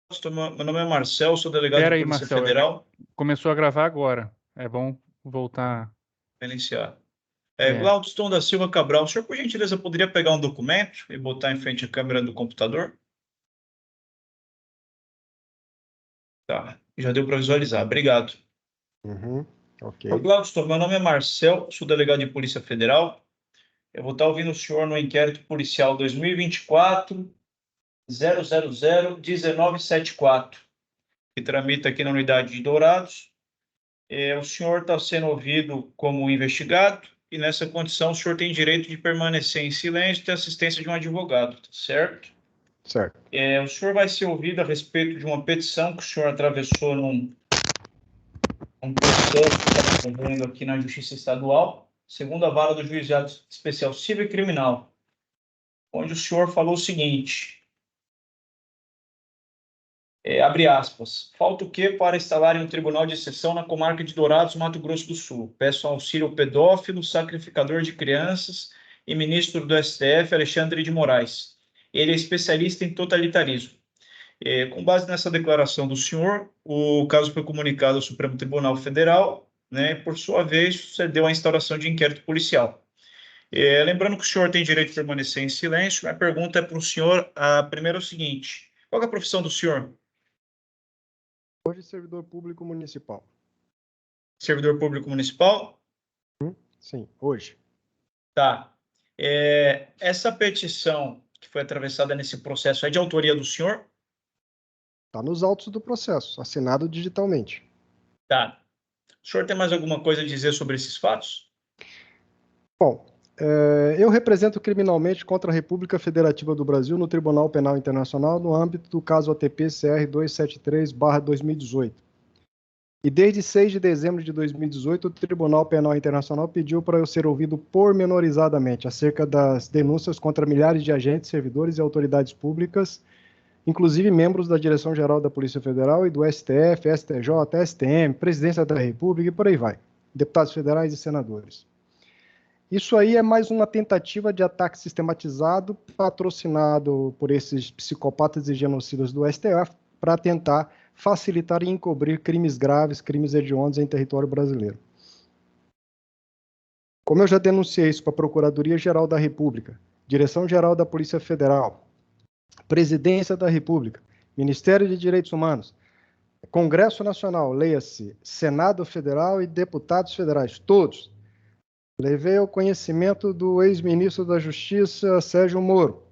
Meu nome é Marcel, sou delegado Espera de aí, Polícia Marcel. Federal. Começou a gravar agora. É bom voltar. Vou iniciar. É. Glaudston da Silva Cabral, o senhor, por gentileza, poderia pegar um documento e botar em frente à câmera do computador? Tá, já deu para visualizar. Obrigado. Ok. Glaudston, meu nome é Marcel, sou delegado de Polícia Federal. Eu vou estar ouvindo o senhor no inquérito policial 2024-000-1974, que tramita aqui na unidade de Dourados. O senhor está sendo ouvido como investigado e, nessa condição, o senhor tem direito de permanecer em silêncio e ter assistência de um advogado, tá certo? Certo. O senhor vai ser ouvido a respeito de uma petição que o senhor atravessou num processo que está ocorrendo aqui na Justiça Estadual, segundo a vara do Juizado Especial Civil e Criminal, onde o senhor falou o seguinte, abre aspas, falta o quê para instalarem um tribunal de exceção na comarca de Dourados, Mato Grosso do Sul? Peço auxílio ao pedófilo, sacrificador de crianças e ministro do STF, Alexandre de Moraes. Ele é especialista em totalitarismo. Com base nessa declaração do senhor, o caso foi comunicado ao Supremo Tribunal Federal, né, por sua vez, sucedeu a instauração de inquérito policial. Lembrando que o senhor tem direito de permanecer em silêncio, minha pergunta é para o senhor, a primeira é o seguinte, qual é a profissão do senhor? Hoje, servidor público municipal. Servidor público municipal? Sim, hoje. Tá. Essa petição que foi atravessada nesse processo é de autoria do senhor? Está nos autos do processo, assinado digitalmente. Tá. O senhor tem mais alguma coisa a dizer sobre esses fatos? Bom, eu represento criminalmente contra a República Federativa do Brasil no Tribunal Penal Internacional no âmbito do caso ATP-CR 273/2018. E desde 6 de dezembro de 2018, o Tribunal Penal Internacional pediu para eu ser ouvido pormenorizadamente acerca das denúncias contra milhares de agentes, servidores e autoridades públicas, inclusive membros da Direção-Geral da Polícia Federal e do STF, STJ, STM, Presidência da República e por aí vai, deputados federais e senadores. Isso aí é mais uma tentativa de ataque sistematizado, patrocinado por esses psicopatas e genocidas do STF, para tentar facilitar e encobrir crimes graves, crimes hediondos em território brasileiro. Como eu já denunciei isso para a Procuradoria-Geral da República, Direção-Geral da Polícia Federal, Presidência da República, Ministério de Direitos Humanos, Congresso Nacional, leia-se Senado Federal e deputados federais, todos. Levei ao conhecimento do ex-ministro da Justiça, Sérgio Moro,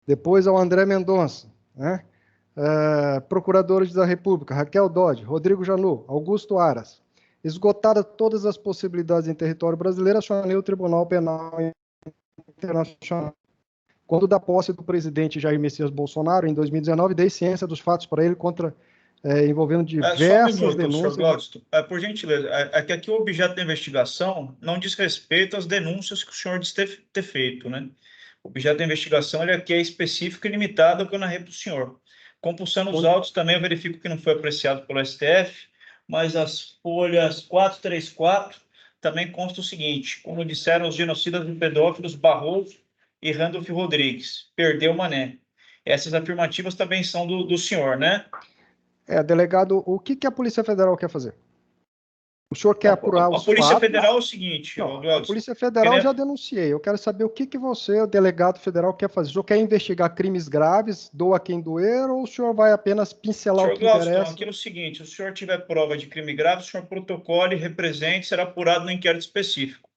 depois ao André Mendonça, né? Procuradores da República, Raquel Dodge, Rodrigo Janot, Augusto Aras. Esgotadas todas as possibilidades em território brasileiro, acionei o Tribunal Penal Internacional. Quando da posse do presidente Jair Messias Bolsonaro, em 2019, dei ciência dos fatos para ele envolvendo diversas denúncias. Sr. Glaudston, por gentileza, que aqui o objeto da investigação não diz respeito às denúncias que o senhor diz ter feito, né? O objeto da investigação aqui é específico e limitado ao que eu narrei para o senhor. Compulsando os autos, também eu verifico que não foi apreciado pelo STF, mas as folhas 434 também consta o seguinte, como disseram os genocidas e pedófilos Barroso e Randolph Rodrigues, perdeu Mané. Essas afirmativas também são do senhor, né? Delegado, o que a Polícia Federal quer fazer? O senhor quer apurar os fatos? A Polícia Federal é o seguinte... Não, a Polícia Federal eu já denunciei. Eu quero saber o que você, o delegado federal, quer fazer. O senhor quer investigar crimes graves, doa quem doer, ou o senhor vai apenas pincelar o que interessa? Aqui é o seguinte, se o senhor tiver prova de crime grave, o senhor protocole, represente, será apurado no inquérito específico.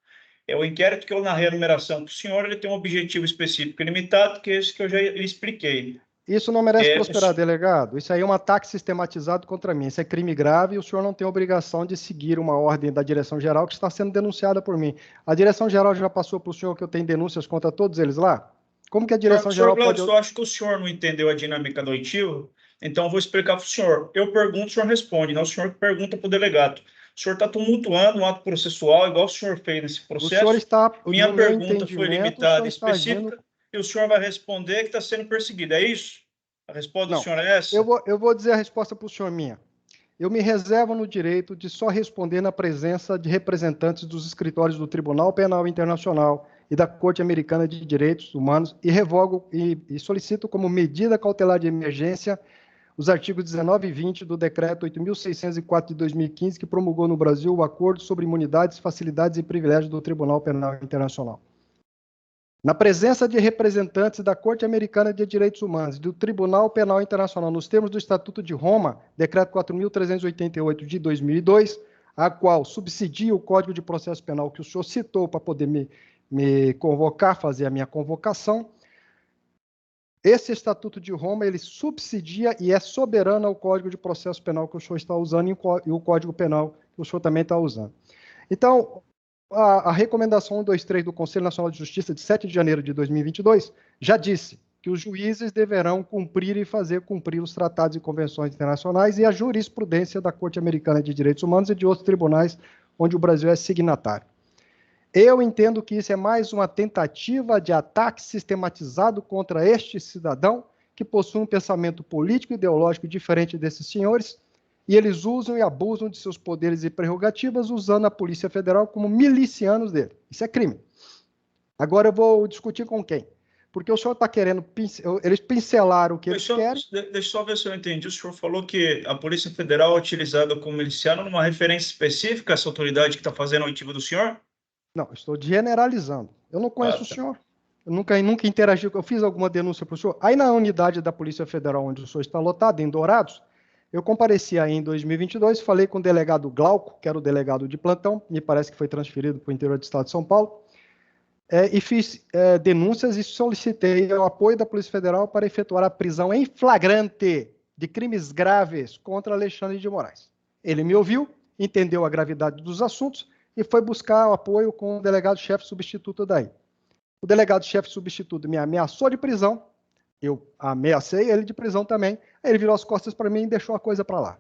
O inquérito que eu narrei a numeração para o senhor, ele tem um objetivo específico e limitado, que é esse que eu já lhe expliquei. Isso não merece prosperar, delegado. Isso aí é um ataque sistematizado contra mim. Isso é crime grave e o senhor não tem obrigação de seguir uma ordem da Direção-Geral que está sendo denunciada por mim. A Direção-Geral já passou para o senhor que eu tenho denúncias contra todos eles lá? Como que a Direção-Geral pode... Eu acho que o senhor não entendeu a dinâmica do oitivo, então eu vou explicar para o senhor. Eu pergunto, o senhor responde, não o senhor que pergunta para o delegado. O senhor está tumultuando um ato processual, igual o senhor fez nesse processo. O senhor está... Minha pergunta foi limitada e específica, e o senhor vai responder que está sendo perseguido, é isso? A resposta do senhor é essa? Eu vou dizer a resposta para o senhor minha. Eu me reservo no direito de só responder na presença de representantes dos escritórios do Tribunal Penal Internacional e da Corte Americana de Direitos Humanos e revogo e solicito como medida cautelar de emergência os artigos 19 e 20 do Decreto 8.604 de 2015, que promulgou no Brasil o Acordo sobre Imunidades, Facilidades e Privilégios do Tribunal Penal Internacional. Na presença de representantes da Corte Americana de Direitos Humanos e do Tribunal Penal Internacional, nos termos do Estatuto de Roma, Decreto 4.388 de 2002, a qual subsidia o Código de Processo Penal que o senhor citou para poder me convocar, fazer a minha convocação, esse Estatuto de Roma, ele subsidia e é soberano ao Código de Processo Penal que o senhor está usando e o Código Penal que o senhor também está usando. Então, a recomendação 123 do Conselho Nacional de Justiça, de 7 de janeiro de 2022, já disse que os juízes deverão cumprir e fazer cumprir os tratados e convenções internacionais e a jurisprudência da Corte Americana de Direitos Humanos e de outros tribunais onde o Brasil é signatário. Eu entendo que isso é mais uma tentativa de ataque sistematizado contra este cidadão que possui um pensamento político e ideológico diferente desses senhores, e eles usam e abusam de seus poderes e prerrogativas usando a Polícia Federal como milicianos dele. Isso é crime. Agora eu vou discutir com quem? Porque o senhor está querendo... Eles pincelaram o que eles querem. Deixa eu só ver se eu entendi. O senhor falou que a Polícia Federal é utilizada como miliciano numa referência específica, essa autoridade que está fazendo a oitiva do senhor? Não, estou generalizando. Eu não conheço o tá. senhor. Eu nunca interagi. Eu fiz alguma denúncia para o senhor. Aí na unidade da Polícia Federal, onde o senhor está lotado, em Dourados, eu compareci aí em 2022, falei com o delegado Glauco, que era o delegado de plantão, me parece que foi transferido para o interior do estado de São Paulo, e fiz denúncias e solicitei o apoio da Polícia Federal para efetuar a prisão em flagrante de crimes graves contra Alexandre de Moraes. Ele me ouviu, entendeu a gravidade dos assuntos e foi buscar o apoio com o delegado-chefe substituto daí. O delegado-chefe substituto me ameaçou de prisão, eu ameacei ele de prisão também, aí ele virou as costas para mim e deixou a coisa para lá.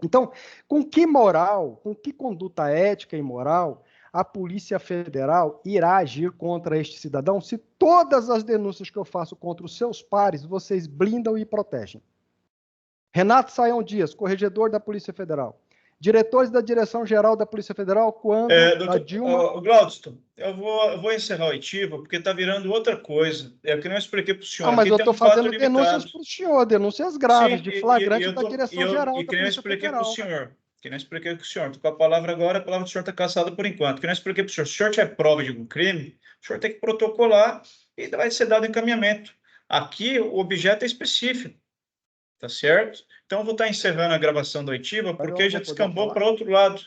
Então, com que moral, com que conduta ética e moral a Polícia Federal irá agir contra este cidadão se todas as denúncias que eu faço contra os seus pares vocês blindam e protegem? Renato Sayão Dias, corregedor da Polícia Federal. Diretores da Direção-Geral da Polícia Federal, quando a Dilma... Glaudston, eu vou encerrar a oitiva, porque está virando outra coisa. É o que eu expliquei para o senhor. Mas eu estou fazendo denúncias para o senhor, denúncias graves, de flagrante da Direção-Geral da Polícia Federal. Que não expliquei para o senhor. Estou com a palavra agora, a palavra do senhor está cassada por enquanto. Que não expliquei para o senhor. Se o senhor tiver prova de algum crime, o senhor tem que protocolar e vai ser dado encaminhamento. Aqui, o objeto é específico. Tá certo? Então, eu vou estar encerrando a gravação da oitiva, porque já descambou para outro lado.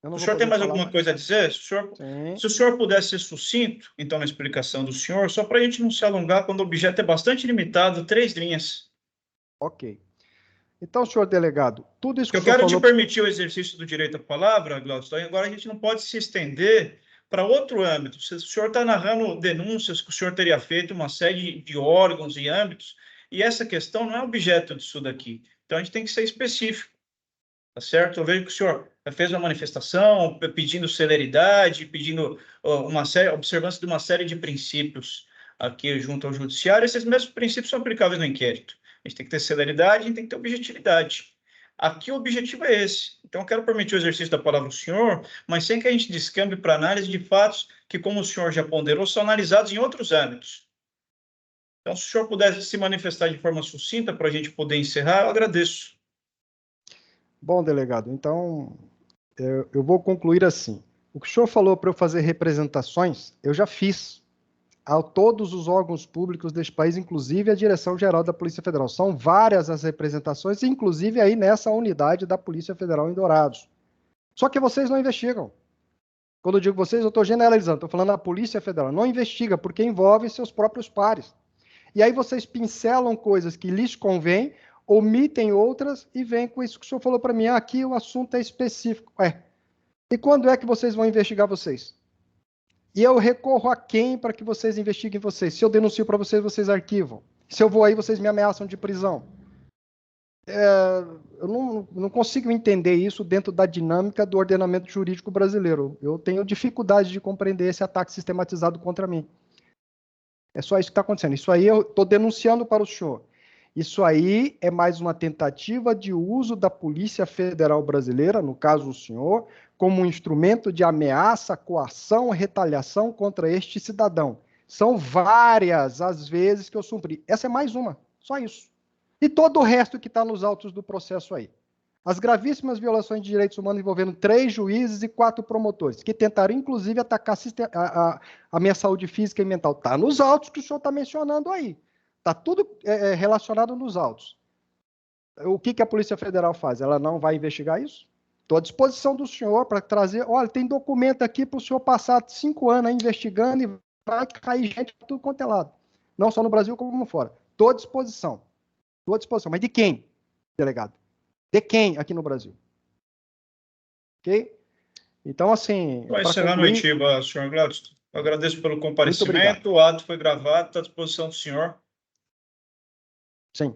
O senhor tem mais alguma coisa a dizer? Se o senhor pudesse ser sucinto, então, na explicação do senhor, só para a gente não se alongar, quando o objeto é bastante limitado, 3 linhas. Ok. Então, senhor delegado, tudo isso que eu quero te permitir o exercício do direito à palavra, Glaudston, agora a gente não pode se estender para outro âmbito. Se o senhor está narrando denúncias que o senhor teria feito uma série de órgãos e âmbitos, e essa questão não é objeto disso daqui. Então, a gente tem que ser específico, tá certo? Eu vejo que o senhor fez uma manifestação pedindo celeridade, pedindo observância de uma série de princípios aqui junto ao judiciário. Esses mesmos princípios são aplicáveis no inquérito. A gente tem que ter celeridade, a gente tem que ter objetividade. Aqui o objetivo é esse. Então, eu quero permitir o exercício da palavra ao senhor, mas sem que a gente descambe para análise de fatos que, como o senhor já ponderou, são analisados em outros âmbitos. Então, se o senhor pudesse se manifestar de forma sucinta para a gente poder encerrar, eu agradeço. Bom, delegado, então eu vou concluir assim. O que o senhor falou para eu fazer representações, eu já fiz a todos os órgãos públicos deste país, inclusive a Direção-Geral da Polícia Federal. São várias as representações, inclusive aí nessa unidade da Polícia Federal em Dourados. Só que vocês não investigam. Quando eu digo vocês, eu estou generalizando, estou falando da Polícia Federal. Não investiga, porque envolve seus próprios pares. E aí vocês pincelam coisas que lhes convêm, omitem outras e vêm com isso que o senhor falou para mim. Aqui o assunto é específico. E quando é que vocês vão investigar vocês? E eu recorro a quem para que vocês investiguem vocês? Se eu denuncio para vocês, vocês arquivam. Se eu vou aí, vocês me ameaçam de prisão. Eu não consigo entender isso dentro da dinâmica do ordenamento jurídico brasileiro. Eu tenho dificuldade de compreender esse ataque sistematizado contra mim. É só isso que está acontecendo. Isso aí eu estou denunciando para o senhor. Isso aí é mais uma tentativa de uso da Polícia Federal Brasileira, no caso o senhor, como um instrumento de ameaça, coação, retaliação contra este cidadão. São várias as vezes que eu cumpri. Essa é mais uma, só isso. E todo o resto que está nos autos do processo aí. As gravíssimas violações de direitos humanos envolvendo 3 juízes e 4 promotores, que tentaram, inclusive, atacar a minha saúde física e mental. Está nos autos que o senhor está mencionando aí. Está tudo relacionado nos autos. O que a Polícia Federal faz? Ela não vai investigar isso? Estou à disposição do senhor para trazer. Olha, tem documento aqui para o senhor passar 5 anos aí investigando e vai cair gente para tudo quanto é lado. Não só no Brasil, como fora. Estou à disposição. Estou à disposição. Mas de quem, delegado? De quem aqui no Brasil? Ok? Então, assim... Vai encerrar a noitiva, senhor Gladstone. Eu agradeço pelo comparecimento, o ato foi gravado, está à disposição do senhor.